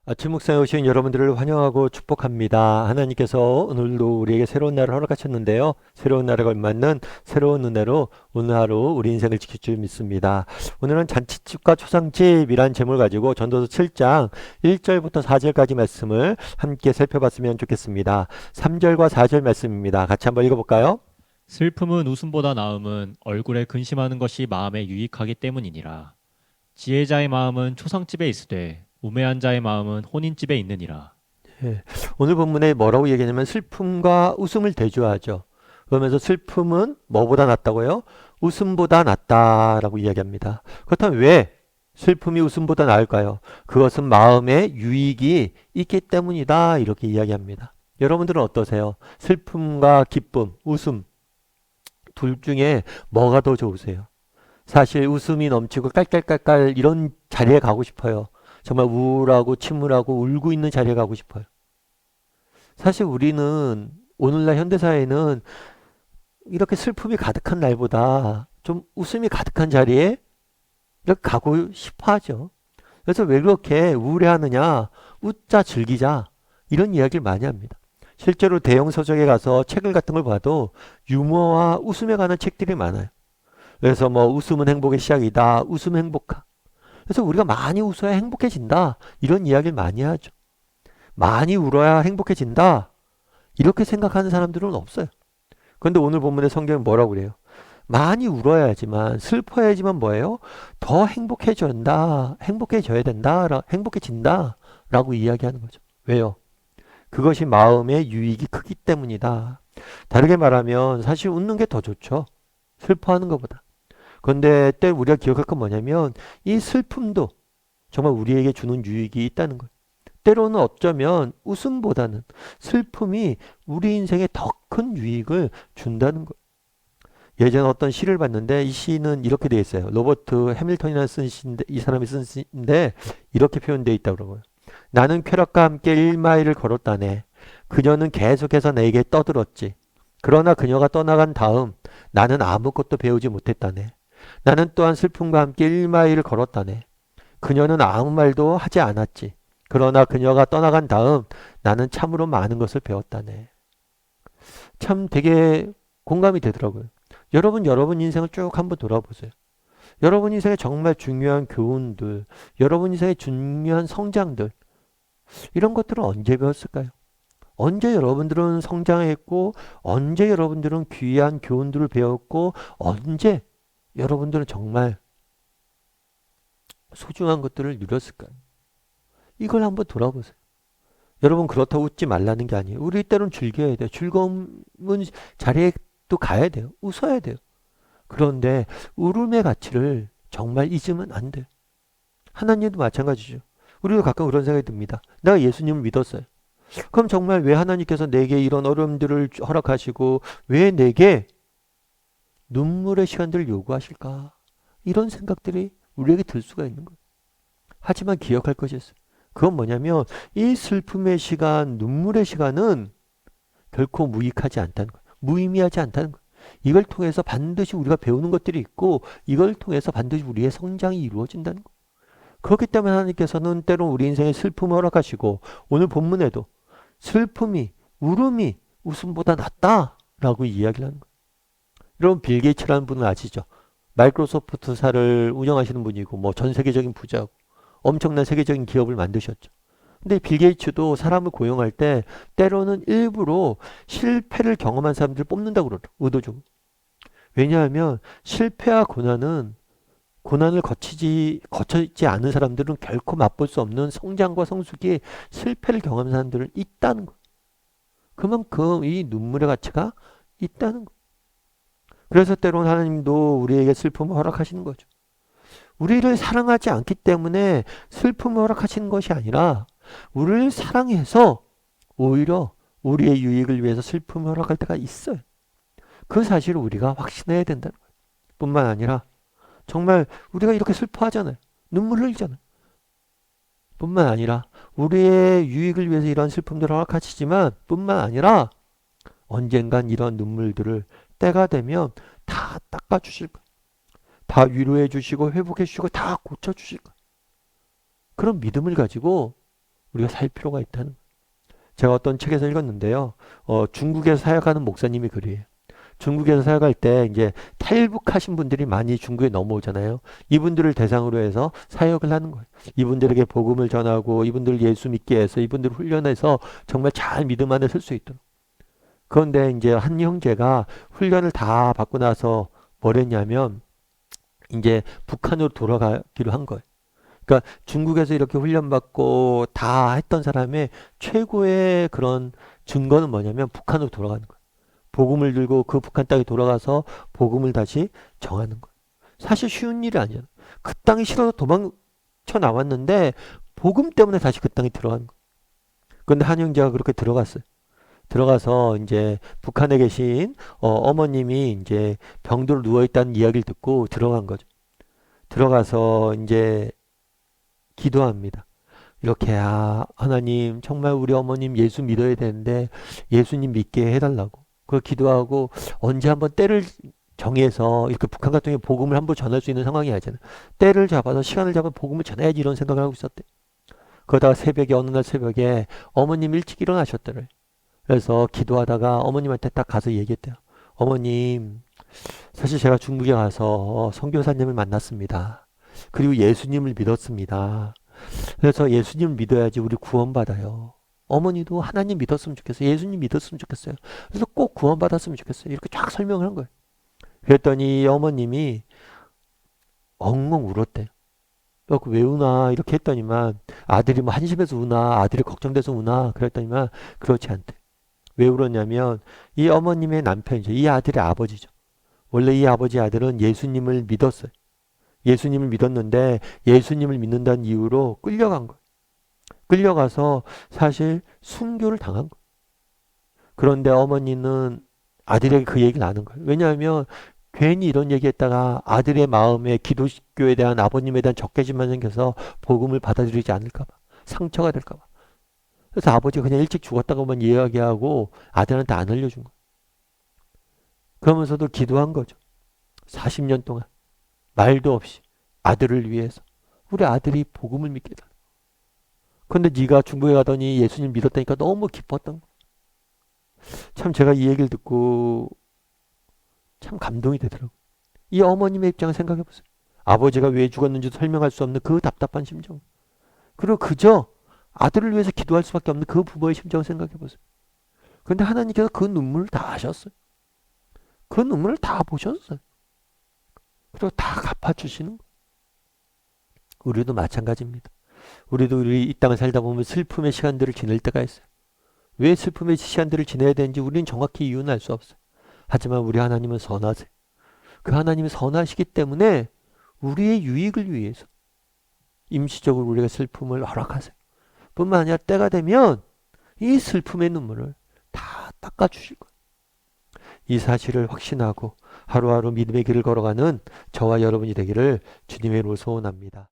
아침 묵상에 오신 여러분들을 환영하고 축복합니다. 하나님께서 오늘도 우리에게 새로운 날을 허락하셨는데요. 새로운 날에 걸맞는 새로운 은혜로 오늘 하루 우리 인생을 지킬 줄 믿습니다. 오늘은 잔치집과 초상집이란 제목을 가지고 전도서 7장 1절부터 4절까지 말씀을 함께 살펴봤으면 좋겠습니다. 3절과 4절 말씀입니다. 같이 한번 읽어볼까요? 슬픔은 웃음보다 나음은 얼굴에 근심하는 것이 마음에 유익하기 때문이니라. 지혜자의 마음은 초상집에 있으되 우매한 자의 마음은 혼인집에 있느니라. 예, 오늘 본문에 뭐라고 얘기하냐면 슬픔과 웃음을 대조하죠. 그러면서 슬픔은 뭐보다 낫다고요? 웃음보다 낫다라고 이야기합니다. 그렇다면 왜 슬픔이 웃음보다 나을까요? 그것은 마음에 유익이 있기 때문이다 이렇게 이야기합니다. 여러분들은 어떠세요? 슬픔과 기쁨, 웃음 둘 중에 뭐가 더 좋으세요? 사실 웃음이 넘치고 깔깔깔깔 이런 자리에 가고 싶어요. 정말 우울하고 침울하고 울고 있는 자리에 가고 싶어요. 사실 우리는 오늘날 현대사회는 이렇게 슬픔이 가득한 날보다 좀 웃음이 가득한 자리에 이렇게 가고 싶어 하죠. 그래서 왜 그렇게 우울해하느냐, 웃자 즐기자 이런 이야기를 많이 합니다. 실제로 대형 서적에 가서 책을 같은 걸 봐도 유머와 웃음에 관한 책들이 많아요. 그래서 뭐 웃음은 행복의 시작이다, 웃음 행복하. 그래서 우리가 많이 웃어야 행복해진다 이런 이야기를 많이 하죠. 많이 울어야 행복해진다 이렇게 생각하는 사람들은 없어요. 그런데 오늘 본문의 성경은 뭐라고 그래요? 많이 울어야지만 슬퍼야지만 뭐예요? 더 행복해져야 된다, 행복해진다 라고 이야기하는 거죠. 왜요? 그것이 마음의 유익이 크기 때문이다. 다르게 말하면 사실 웃는 게 더 좋죠. 슬퍼하는 것보다. 그런데 때 우리가 기억할 건 뭐냐면 이 슬픔도 정말 우리에게 주는 유익이 있다는 거예요. 때로는 어쩌면 웃음보다는 슬픔이 우리 인생에 더 큰 유익을 준다는 거예요. 예전에 어떤 시를 봤는데 이 시는 이렇게 되어 있어요. 로버트 해밀턴이라는 쓴 시인데 이 사람이 쓴 시인데 이렇게 표현되어 있다고 그러고요. 나는 쾌락과 함께 1마일을 걸었다네. 그녀는 계속해서 내게 떠들었지. 그러나 그녀가 떠나간 다음 나는 아무것도 배우지 못했다네. 나는 또한 슬픔과 함께 1마일을 걸었다네. 그녀는 아무 말도 하지 않았지. 그러나 그녀가 떠나간 다음 나는 참으로 많은 것을 배웠다네. 참 되게 공감이 되더라고요. 여러분 인생을 쭉 한번 돌아보세요. 여러분 인생에 정말 중요한 교훈들, 여러분 인생의 중요한 성장들, 이런 것들은 언제 배웠을까요? 언제 여러분들은 성장했고, 언제 여러분들은 귀한 교훈들을 배웠고, 언제 여러분들은 정말 소중한 것들을 누렸을까요? 이걸 한번 돌아보세요. 여러분 그렇다고 웃지 말라는 게 아니에요. 우리 때론 즐겨야 돼요. 즐거움은 자리에 또 가야 돼요. 웃어야 돼요. 그런데 울음의 가치를 정말 잊으면 안 돼요. 하나님도 마찬가지죠. 우리도 가끔 그런 생각이 듭니다. 내가 예수님을 믿었어요. 그럼 정말 왜 하나님께서 내게 이런 어려움들을 허락하시고 왜 내게 눈물의 시간들을 요구하실까? 이런 생각들이 우리에게 들 수가 있는 거예요. 하지만 기억할 것이 있어요. 그건 뭐냐면 이 슬픔의 시간, 눈물의 시간은 결코 무익하지 않다는 거예요. 무의미하지 않다는 거예요. 이걸 통해서 반드시 우리가 배우는 것들이 있고 이걸 통해서 반드시 우리의 성장이 이루어진다는 거예요. 그렇기 때문에 하나님께서는 때론 우리 인생에 슬픔을 허락하시고 오늘 본문에도 슬픔이 울음이 웃음보다 낫다라고 이야기를 하는 거예요. 여러분 빌 게이츠라는 분은 아시죠? 마이크로소프트사를 운영하시는 분이고 뭐 전 세계적인 부자고 엄청난 세계적인 기업을 만드셨죠. 근데 빌 게이츠도 사람을 고용할 때 때로는 일부러 실패를 경험한 사람들을 뽑는다고 그러더라고요. 의도적으로. 왜냐하면 실패와 고난을 거치지 않은 사람들은 결코 맛볼 수 없는 성장과 성숙이 실패를 경험한 사람들은 있다는 거예요. 그만큼 이 눈물의 가치가 있다는 거예요. 그래서 때로는 하나님도 우리에게 슬픔을 허락하시는 거죠. 우리를 사랑하지 않기 때문에 슬픔을 허락하시는 것이 아니라 우리를 사랑해서 오히려 우리의 유익을 위해서 슬픔을 허락할 때가 있어요. 그 사실을 우리가 확신해야 된다는 거예요. 뿐만 아니라 정말 우리가 이렇게 슬퍼하잖아요. 눈물 흘리잖아요. 뿐만 아니라 우리의 유익을 위해서 이런 슬픔들을 허락하시지만 뿐만 아니라 언젠간 이런 눈물들을 때가 되면 다 닦아주실 거예요. 다 위로해 주시고 회복해 주시고 다 고쳐 주실 거예요. 그런 믿음을 가지고 우리가 살 필요가 있다는. 제가 어떤 책에서 읽었는데요. 중국에서 사역하는 목사님이 그래요. 중국에서 사역할 때 이제 탈북하신 분들이 많이 중국에 넘어오잖아요. 이분들을 대상으로 해서 사역을 하는 거예요. 이분들에게 복음을 전하고 이분들 예수 믿게 해서 이분들을 훈련해서 정말 잘 믿음 안에 설 수 있도록. 그런데 이제 한 형제가 훈련을 다 받고 나서 뭘 했냐면 이제 북한으로 돌아가기로 한 거예요. 그러니까 중국에서 이렇게 훈련받고 다 했던 사람의 최고의 그런 증거는 뭐냐면 북한으로 돌아가는 거예요. 복음을 들고 그 북한 땅에 돌아가서 복음을 다시 정하는 거예요. 사실 쉬운 일이 아니잖아요. 그 땅이 싫어서 도망쳐 나왔는데 복음 때문에 다시 그 땅에 들어간 거예요. 그런데 한 형제가 그렇게 들어갔어요. 들어가서 이제 북한에 계신 어머님이 이제 병들어 누워 있다는 이야기를 듣고 들어간 거죠. 들어가서 이제 기도합니다. 이렇게 하나님 정말 우리 어머님 예수 믿어야 되는데 예수님 믿게 해달라고. 그걸 기도하고 언제 한번 때를 정해서 이렇게 북한 같은 경우에 복음을 한번 전할 수 있는 상황이 아니잖아요. 때를 잡아서 시간을 잡아 복음을 전해야지 이런 생각을 하고 있었대. 그러다가 새벽에 어느 날 새벽에 어머님 일찍 일어나셨더래. 그래서 기도하다가 어머님한테 딱 가서 얘기했대요. 어머님, 사실 제가 중국에 가서 선교사님을 만났습니다. 그리고 예수님을 믿었습니다. 그래서 예수님을 믿어야지 우리 구원받아요. 어머니도 하나님 믿었으면 좋겠어요. 예수님 믿었으면 좋겠어요. 그래서 꼭 구원받았으면 좋겠어요. 이렇게 쫙 설명을 한 거예요. 그랬더니 어머님이 엉엉 울었대요. 왜 우나 이렇게 했더니만 아들이 뭐 한심해서 우나 아들이 걱정돼서 우나 그랬더니만 그렇지 않대. 왜 울었냐면 이 어머님의 남편이죠. 이 아들의 아버지죠. 원래 이 아버지 아들은 예수님을 믿었어요. 예수님을 믿었는데 예수님을 믿는다는 이유로 끌려간 거예요. 끌려가서 사실 순교를 당한 거예요. 그런데 어머니는 아들에게 그 얘기를 안 한 거예요. 왜냐하면 괜히 이런 얘기했다가 아들의 마음에 기독교에 대한 아버님에 대한 적개심만 생겨서 복음을 받아들이지 않을까 봐. 상처가 될까 봐. 그래서 아버지가 그냥 일찍 죽었다고만 이야기하고 아들한테 안 알려준 거예요. 그러면서도 기도한 거죠. 40년 동안 말도 없이 아들을 위해서 우리 아들이 복음을 믿게 해달라. 근데 네가 중국에 가더니 예수님 믿었다니까 너무 기뻤던 거. 참 제가 이 얘기를 듣고 참 감동이 되더라고요. 이 어머님의 입장을 생각해 보세요. 아버지가 왜 죽었는지도 설명할 수 없는 그 답답한 심정. 그리고 그저 아들을 위해서 기도할 수밖에 없는 그 부모의 심정을 생각해 보세요. 그런데 하나님께서 그 눈물을 다 아셨어요. 그 눈물을 다 보셨어요. 그리고 다 갚아주시는 거예요. 우리도 마찬가지입니다. 우리도 우리 이 땅을 살다 보면 슬픔의 시간들을 지낼 때가 있어요. 왜 슬픔의 시간들을 지내야 되는지 우리는 정확히 이유는 알 수 없어요. 하지만 우리 하나님은 선하세요. 그 하나님이 선하시기 때문에 우리의 유익을 위해서 임시적으로 우리가 슬픔을 허락하세요. 뿐만 아니라 때가 되면 이 슬픔의 눈물을 다 닦아주실 거예요. 이 사실을 확신하고 하루하루 믿음의 길을 걸어가는 저와 여러분이 되기를 주님의 이름으로 소원합니다.